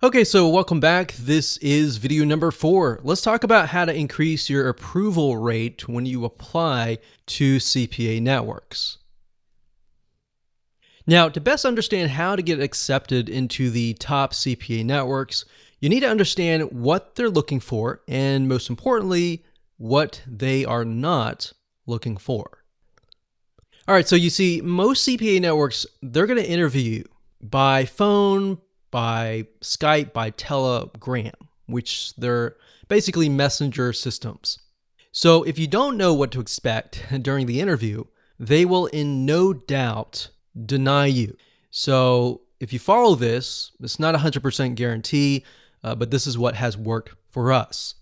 Okay, so welcome back. This is video number 4. Let's talk about how to increase your approval rate when you apply to CPA networks. Now, to best understand how to get accepted into the top CPA networks, you need to understand what they're looking for and, most importantly, what they are not looking for. All right, so you see, most CPA networks, they're going to interview you by phone, by Skype, by Telegram, which they're basically messenger systems. So if you don't know what to expect during the interview, they will in no doubt deny you. So if you follow this, it's not 100% guarantee, but this is what has worked for us.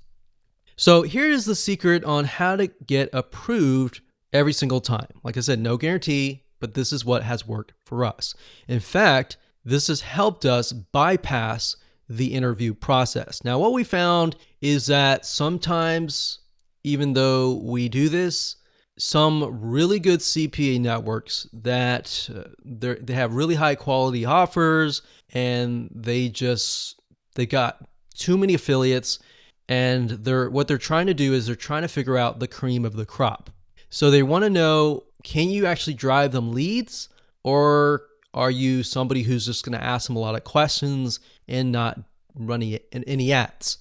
So here's the secret on how to get approved every single time. Like I said, no guarantee, but this is what has worked for us. In fact, this has helped us bypass the interview process. Now, what we found is that sometimes, even though we do this, some really good CPA networks that they have really high quality offers, and they got too many affiliates, and what they're trying to do is they're trying to figure out the cream of the crop. So they want to know, can you actually drive them leads, or are you somebody who's just going to ask them a lot of questions and not running any ads?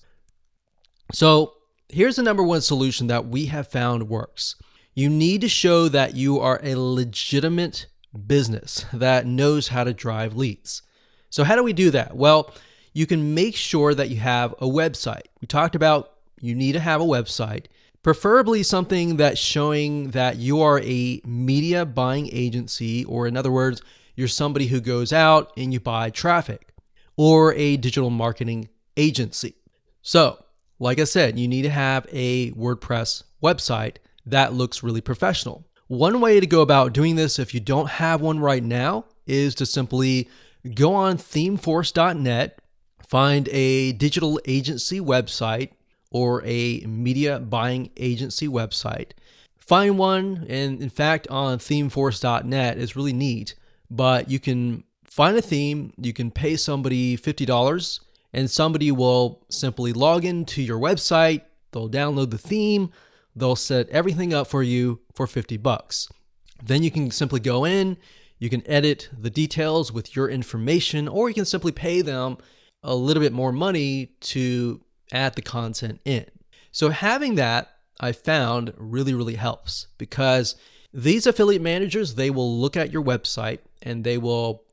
So here's the number one solution that we have found works. You need to show that you are a legitimate business that knows how to drive leads. So how do we do that? Well, you can make sure that you have a website. We talked about you need to have a website, preferably something that's showing that you are a media buying agency, or in other words, you're somebody who goes out and you buy traffic, or a digital marketing agency. So, like I said, you need to have a WordPress website that looks really professional. One way to go about doing this, if you don't have one right now, is to simply go on themeforce.net, find a digital agency website or a media buying agency website. Find one, and in fact, on themeforce.net is really neat. But you can find a theme, you can pay somebody $50, and somebody will simply log into your website, they'll download the theme, they'll set everything up for you for $50. Then you can simply go in, you can edit the details with your information, or you can simply pay them a little bit more money to add the content in. So having that, I found really helps, because these affiliate managers, they will look at your website and they will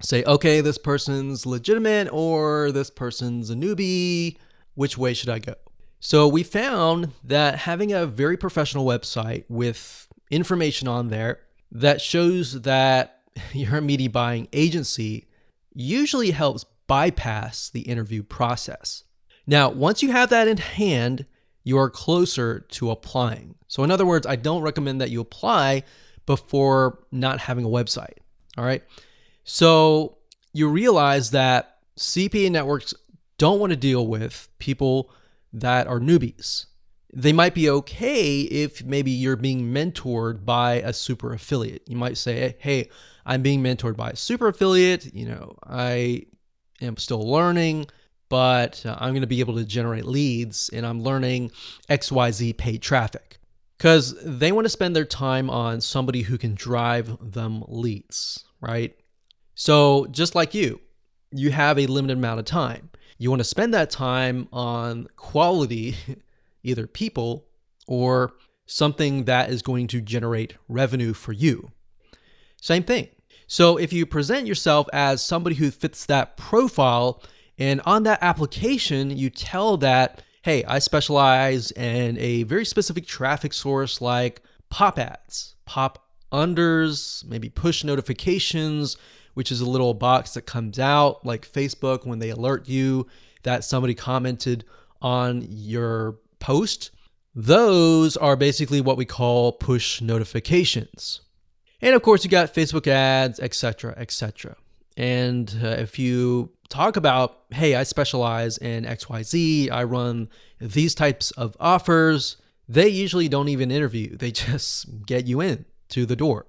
say, okay, this person's legitimate or this person's a newbie. Which way should I go? So we found that having a very professional website with information on there that shows that you're a media buying agency usually helps bypass the interview process. Now, once you have that in hand, you are closer to applying. So in other words, I don't recommend that you apply before not having a website. All right. So you realize that CPA networks don't want to deal with people that are newbies. They might be okay if maybe you're being mentored by a super affiliate. You might say, hey, I'm being mentored by a super affiliate. I am still learning, but I'm going to be able to generate leads, and I'm learning XYZ paid traffic, because they want to spend their time on somebody who can drive them leads, right? So just like you have a limited amount of time. You want to spend that time on quality, either people or something that is going to generate revenue for you. Same thing. So if you present yourself as somebody who fits that profile, and on that application, you tell that, hey, I specialize in a very specific traffic source like pop ads, pop unders, maybe push notifications, which is a little box that comes out like Facebook when they alert you that somebody commented on your post. Those are basically what we call push notifications. And of course, you got Facebook ads, etc., etc. And if you talk about, hey, I specialize in XYZ, I run these types of offers, they usually don't even interview. They just get you in to the door.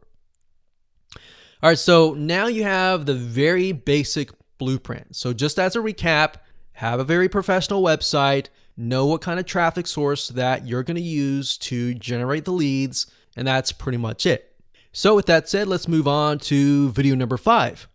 All right, so now you have the very basic blueprint. So just as a recap, have a very professional website, know what kind of traffic source that you're going to use to generate the leads, and that's pretty much it. So with that said, let's move on to video number 5.